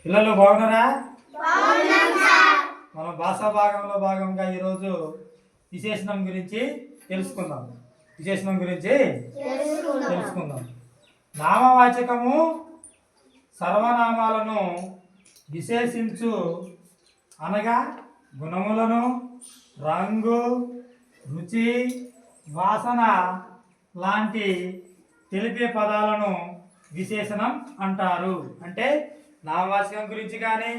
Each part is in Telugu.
పిల్లలు బాగున్నారా? మనం భాషా భాగంలో భాగంగా ఈరోజు విశేషణం గురించి తెలుసుకుందాం. నామవాచకము సర్వనామాలను విశేషించు అనగా గుణములను, రంగు, రుచి, వాసన లాంటి తెలిపే పదాలను విశేషణం అంటారు. అంటే నామవాచకం గురించి కానీ,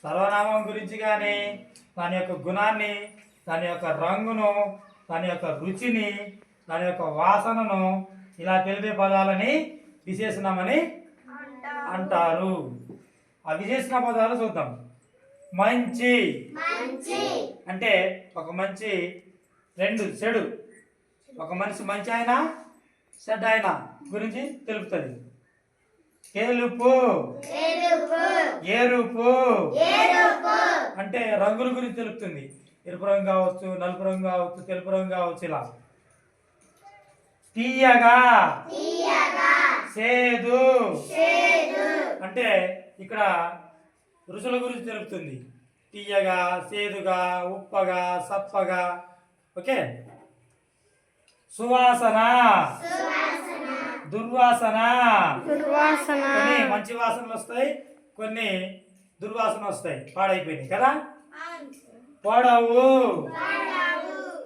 సర్వనామం గురించి కానీ, దాని యొక్క గుణాన్ని, దాని యొక్క రంగును, దాని యొక్క రుచిని, దాని యొక్క వాసనను ఇలా తెలిపే పదాలని విశేషణమని అంటారు. ఆ విశేషణ పదాలు చూద్దాం. మంచి అంటే ఒక మంచి, రెండు చెడు. ఒక మనిషి మంచి ఆయన, చెడ్డ ఆయన గురించి తెలుపుతుంది. తెలుపు, ఎరుపు అంటే రంగుల గురించి తెలుపుతుంది. ఎరుపు రంగు కావచ్చు, నలుపు రంగు కావచ్చు, తెలుపు రంగు కావచ్చు. ఇలా తీయగా, సేదు అంటే ఇక్కడ రుచుల గురించి తెలుపుతుంది. తీయగా, సేదుగా, ఉప్పగా, సప్పగా. ఓకే. సువాసన, దుర్వాసన. కొన్ని మంచి వాసనలు వస్తాయి, కొన్ని దుర్వాసన వస్తాయి, పాడైపోయినాయి కదా. పొడవు,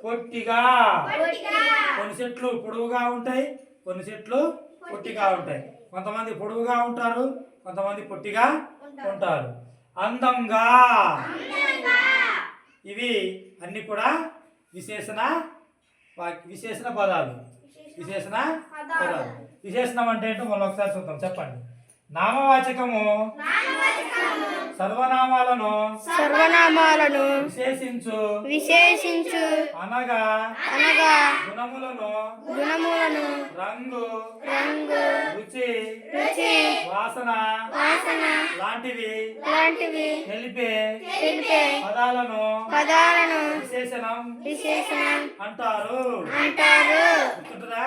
పొట్టిగా. కొన్ని చెట్లు పొడవుగా ఉంటాయి, కొన్ని చెట్లు పొట్టిగా ఉంటాయి. కొంతమంది పొడవుగా ఉంటారు, కొంతమంది పొట్టిగా ఉంటారు. అందంగా. ఇవి అన్ని కూడా విశేషణ పదాలు. విశేషణం అంటే ఏంటో మనం ఒకసారి చూద్దాం. చెప్పండి. నామవాచకము సర్వనామాలను విశేషించు అనగా గుణములను, రంగు, రుచి, వాసన లాంటివి తెలిపే పదాలను విశేషణం అంటారు. గుర్తుంటుందా?